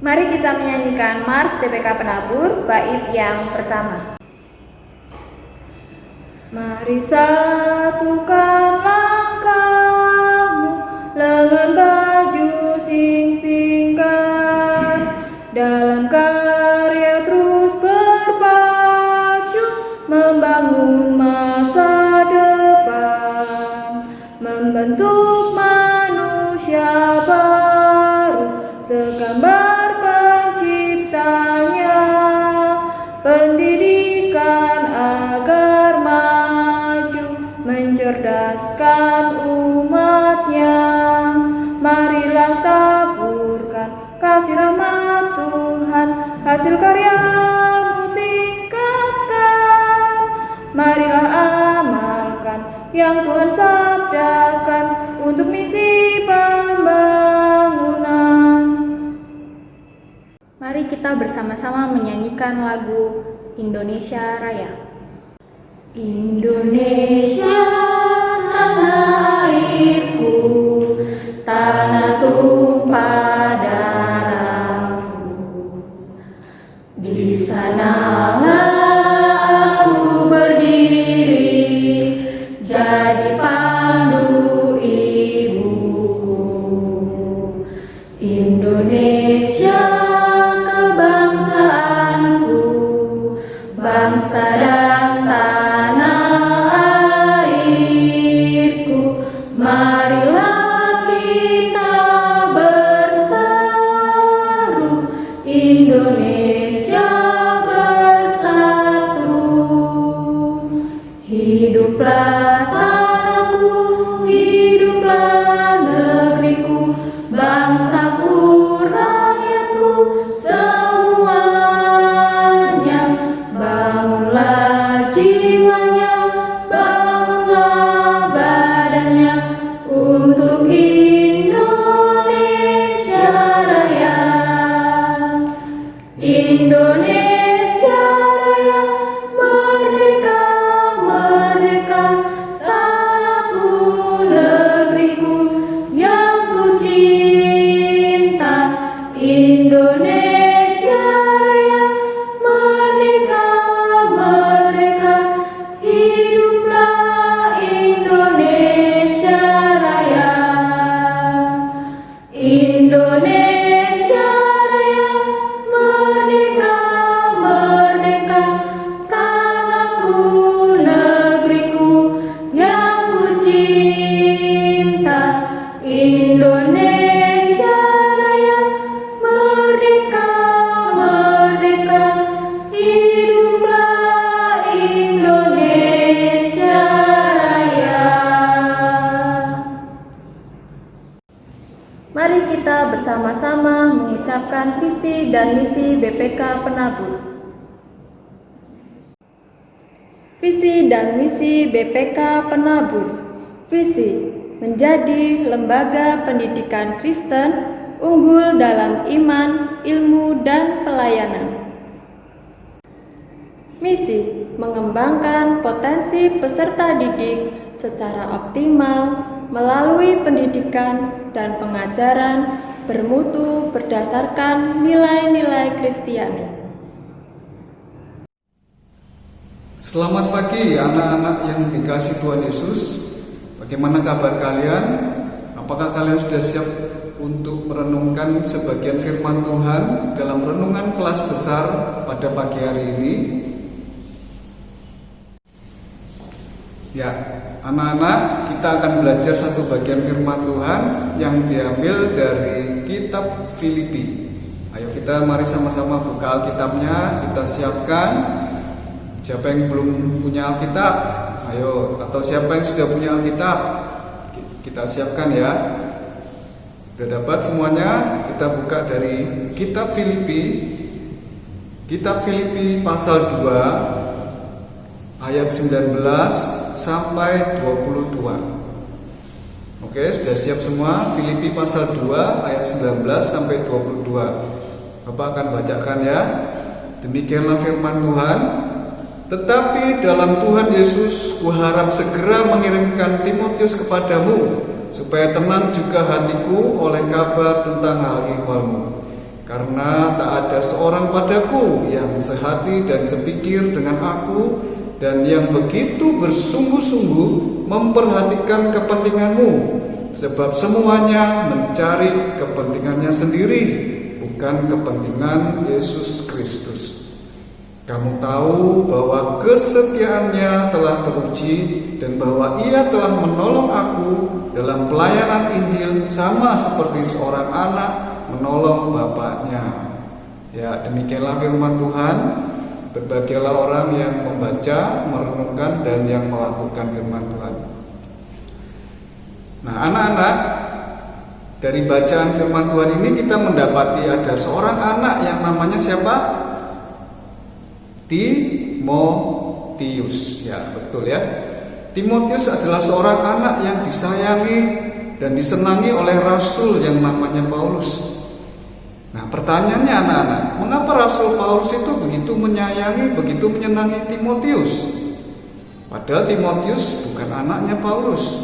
Mari kita menyanyikan Mars BPK Penabur, bait yang pertama. Mari satukan langkahmu, lengan baju sing-singkan, dalam karya terus berpacu, membangun masa depan, membentuk manusia baru, segambar penciptanya, pendidikan agar maju, mencerdaskan umatnya. Marilah taburkan kasih rahmat Tuhan, hasil karyamu tingkatkan. Marilah amalkan yang Tuhan sabdakan untuk misi pembangunan. Mari kita bersama-sama menyanyikan lagu Indonesia Raya. Indonesia tanah airku, tanah tumpah darahku, di sanalah aku berdiri, jadi pandu ibuku. Indonesia kebangsaanku, bangsa dan tanah airku. Marilah kita berseru, Indonesia bersatu. Hiduplah tanahku, hiduplah negeriku, bangsaku, rakyatku, semuanya. Bangunlah jiwanya, bangunlah badannya, untuk Indonesia Raya. Indonesia Raya, merdeka, merdeka, tanahku, negeriku yang ku cinta. Indonesia Raya, merdeka, merdeka, hiduplah Indonesia Raya. Indonesia Raya, merdeka, merdeka, tanahku, negeriku yang ku cinta. Indonesia Raya, merdeka, merdeka, hiduplah Indonesia Raya. Mari kita bersama-sama mengucapkan visi dan misi BPK Penabur. Visi dan misi BPK Penabur. Visi: menjadi lembaga pendidikan Kristen unggul dalam iman, ilmu, dan pelayanan. Misi: mengembangkan potensi peserta didik secara optimal melalui pendidikan dan pengajaran bermutu berdasarkan nilai-nilai Kristiani. Selamat pagi anak-anak yang dikasihi Tuhan Yesus. Bagaimana kabar kalian? Apakah kalian sudah siap untuk merenungkan sebagian firman Tuhan dalam renungan kelas besar pada pagi hari ini? Ya, anak-anak, kita akan belajar satu bagian firman Tuhan yang diambil dari kitab Filipi. Ayo kita mari sama-sama buka Alkitabnya, kita siapkan. Siapa yang belum punya Alkitab? Ayo, atau siapa yang sudah punya Alkitab? Kita siapkan ya. Sudah dapat semuanya? Kita buka dari kitab Filipi. Kitab Filipi pasal 2 ayat 19 sampai 22. Oke, sudah siap semua? Filipi pasal 2 ayat 19 sampai 22. Bapak akan bacakan ya. Demikianlah firman Tuhan. Tetapi dalam Tuhan Yesus kuharap segera mengirimkan Timotius kepadamu, supaya tenang juga hatiku oleh kabar tentang hal ihwalmu. karena tak ada seorang padaku yang sehati dan sepikir dengan aku dan yang begitu bersungguh-sungguh memperhatikan kepentinganmu, sebab semuanya mencari kepentingannya sendiri, bukan kepentingan Yesus Kristus. Kamu tahu bahwa kesetiaannya telah teruji dan bahwa ia telah menolong aku dalam pelayanan Injil sama seperti seorang anak menolong bapaknya. Ya, demikianlah firman Tuhan. Berbahagialah orang yang membaca, merenungkan, dan yang melakukan firman Tuhan. Nah, anak-anak, dari bacaan firman Tuhan ini kita mendapati ada seorang anak yang namanya siapa? Timotius. Ya, betul ya. Timotius adalah seorang anak yang disayangi dan disenangi oleh rasul yang namanya Paulus. Nah, pertanyaannya anak-anak, mengapa Rasul Paulus itu begitu menyayangi, begitu menyenangi Timotius? Padahal Timotius bukan anaknya Paulus.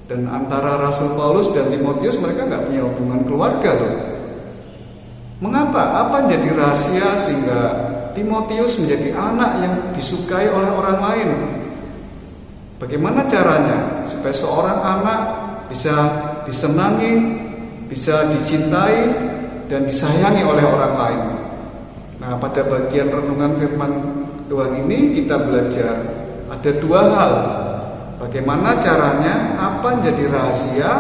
Dan antara Rasul Paulus dan Timotius mereka nggak punya hubungan keluarga loh. Mengapa? Apa jadi rahasia sehingga Timotius menjadi anak yang disukai oleh orang lain? Bagaimana caranya supaya seorang anak bisa disenangi, bisa dicintai, dan disayangi oleh orang lain? Nah, pada bagian renungan firman Tuhan ini kita belajar ada dua hal. Bagaimana caranya, apa menjadi rahasia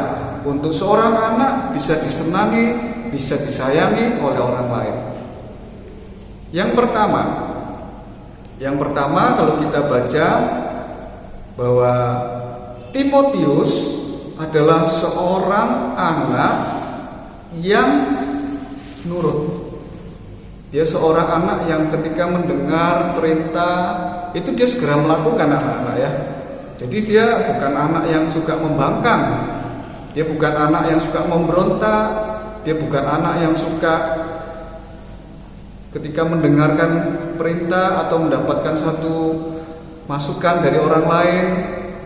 untuk seorang anak bisa disenangi, bisa disayangi oleh orang lain. Yang pertama kalau kita baca bahwa Timotius adalah seorang anak yang nurut. Dia seorang anak yang ketika mendengar perintah itu dia segera melakukan, anak-anak ya. Jadi dia bukan anak yang suka membangkang, dia bukan anak yang suka memberontak, dia bukan anak yang suka ketika mendengarkan perintah atau mendapatkan satu masukan dari orang lain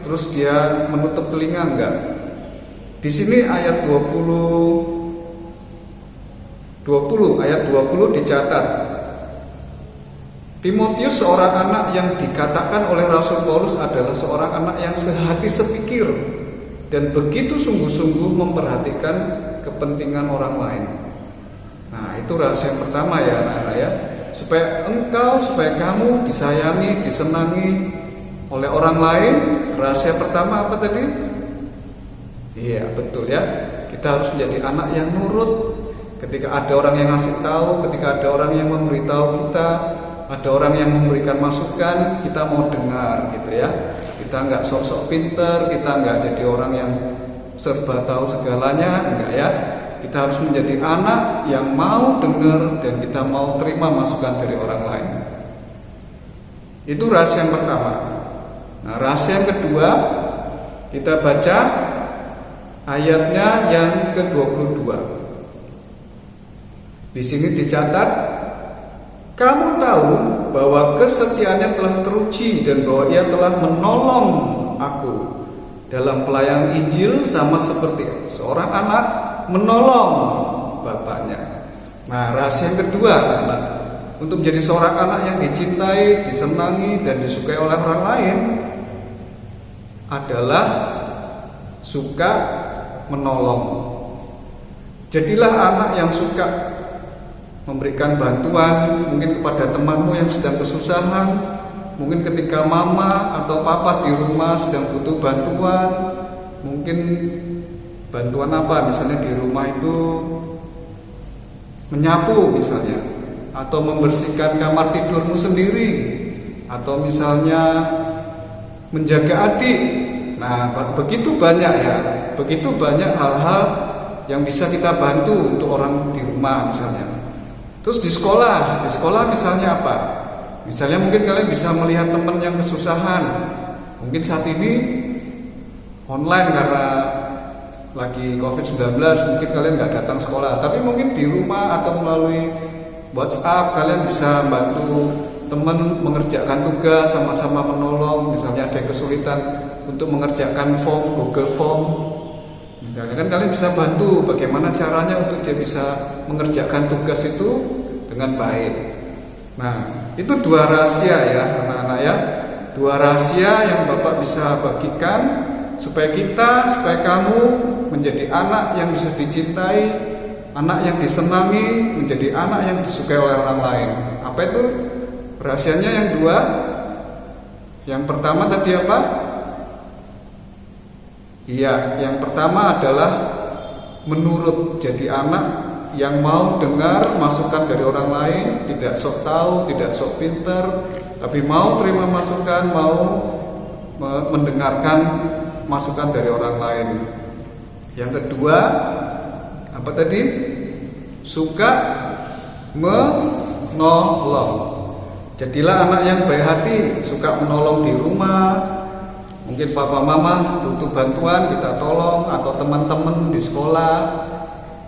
terus dia menutup telinga, enggak. Di sini ayat 20 dicatat, Timotius seorang anak yang dikatakan oleh Rasul Paulus adalah seorang anak yang sehati sepikir dan begitu sungguh-sungguh memperhatikan kepentingan orang lain. Nah, itu rahasia yang pertama ya anak-anak ya, supaya kamu disayangi, disenangi oleh orang lain. Rahasia pertama apa tadi? Iya, betul ya. Kita harus menjadi anak yang nurut. Ketika ada orang yang ngasih tahu, ketika ada orang yang memberitahu kita, ada orang yang memberikan masukan, kita mau dengar gitu ya. Kita nggak sok-sok pinter, kita nggak jadi orang yang serba tahu segalanya, enggak ya. Kita harus menjadi anak yang mau dengar dan kita mau terima masukan dari orang lain. Itu rahasia yang pertama. Nah, rahasia yang kedua kita baca ayatnya yang ke-22. Di sini dicatat, kamu tahu bahwa kesetiaannya telah teruji dan bahwa ia telah menolong aku dalam pelayanan Injil sama seperti seorang anak menolong bapaknya. Nah, rahasia yang kedua anak-anak, untuk menjadi seorang anak yang dicintai, disenangi, dan disukai oleh orang lain adalah suka menolong. Jadilah anak yang suka memberikan bantuan, mungkin kepada temanmu yang sedang kesusahan, mungkin ketika mama atau papa di rumah sedang butuh bantuan, mungkin bantuan apa, misalnya di rumah itu menyapu misalnya, atau membersihkan kamar tidurmu sendiri, atau misalnya menjaga adik. Nah, begitu banyak hal-hal yang bisa kita bantu untuk orang di rumah misalnya. Terus di sekolah misalnya apa? Misalnya mungkin kalian bisa melihat teman yang kesusahan. Mungkin saat ini online karena lagi COVID-19, mungkin kalian nggak datang sekolah. Tapi mungkin di rumah atau melalui WhatsApp kalian bisa bantu teman mengerjakan tugas, sama-sama menolong. Misalnya ada kesulitan untuk mengerjakan form, Google Form. Misalnya kan kalian bisa bantu bagaimana caranya untuk dia bisa mengerjakan tugas itu dengan baik. Nah, itu 2 rahasia ya anak-anak ya. 2 rahasia yang Bapak bisa bagikan supaya kamu menjadi anak yang bisa dicintai, anak yang disenangi, menjadi anak yang disukai oleh orang lain. Apa itu? Rahasianya yang 2. Yang pertama tadi apa? Iya, yang pertama adalah menurut, jadi anak yang mau dengar masukan dari orang lain, tidak sok tahu, tidak sok pinter, tapi mau terima masukan, mau mendengarkan masukan dari orang lain. Yang kedua, apa tadi? Suka menolong. Jadilah anak yang baik hati, suka menolong di rumah. Mungkin papa mama butuh bantuan, kita tolong, atau teman-teman di sekolah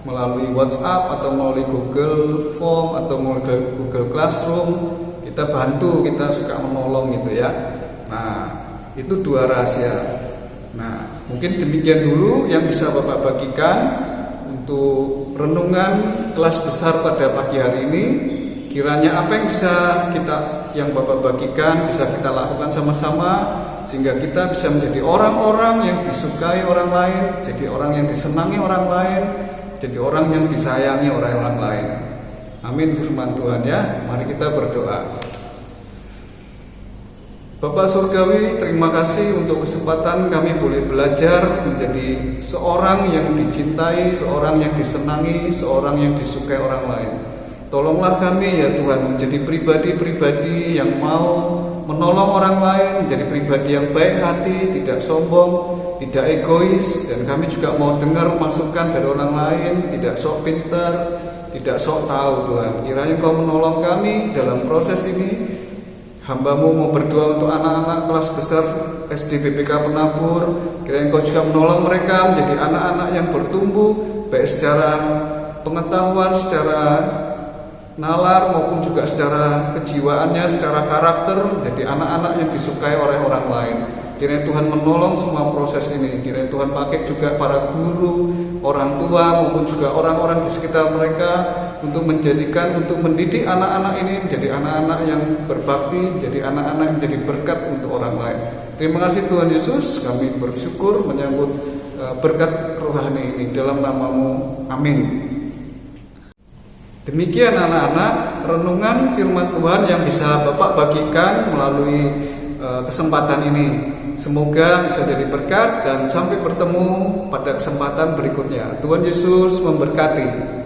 melalui WhatsApp atau melalui Google Form atau melalui Google Classroom, kita bantu, kita suka menolong gitu ya. Nah, itu 2 rahasia. Nah, mungkin demikian dulu yang bisa Bapak bagikan untuk renungan kelas besar pada pagi hari ini. Kiranya apa yang Bapak bagikan bisa kita lakukan sama-sama, sehingga kita bisa menjadi orang-orang yang disukai orang lain, jadi orang yang disenangi orang lain, jadi orang yang disayangi oleh orang lain. Amin firman Tuhan ya. Mari kita berdoa. Bapak Surgawi, terima kasih untuk kesempatan kami boleh belajar menjadi seorang yang dicintai, seorang yang disenangi, seorang yang disukai orang lain. Tolonglah kami ya Tuhan menjadi pribadi-pribadi yang mau menolong orang lain, menjadi pribadi yang baik hati, tidak sombong, tidak egois, dan kami juga mau dengar masukan dari orang lain, tidak sok pintar, tidak sok tahu Tuhan. Kiranya Engkau menolong kami dalam proses ini. Hamba-Mu mau berdoa untuk anak-anak kelas besar SD BPK Penabur. Kiranya Engkau juga menolong mereka menjadi anak-anak yang bertumbuh, baik secara pengetahuan, secara nalar maupun juga secara kejiwaannya, secara karakter, jadi anak-anak yang disukai oleh orang lain. Kiranya Tuhan menolong semua proses ini. Kiranya Tuhan pakai juga para guru, orang tua maupun juga orang-orang di sekitar mereka untuk mendidik anak-anak ini menjadi anak-anak yang berbakti, menjadi anak-anak yang menjadi berkat untuk orang lain. Terima kasih Tuhan Yesus, kami bersyukur menyambut berkat rohani ini dalam nama-Mu. Amin. Demikian anak-anak renungan firman Tuhan yang bisa Bapak bagikan melalui kesempatan ini. Semoga bisa jadi berkat dan sampai bertemu pada kesempatan berikutnya. Tuhan Yesus memberkati.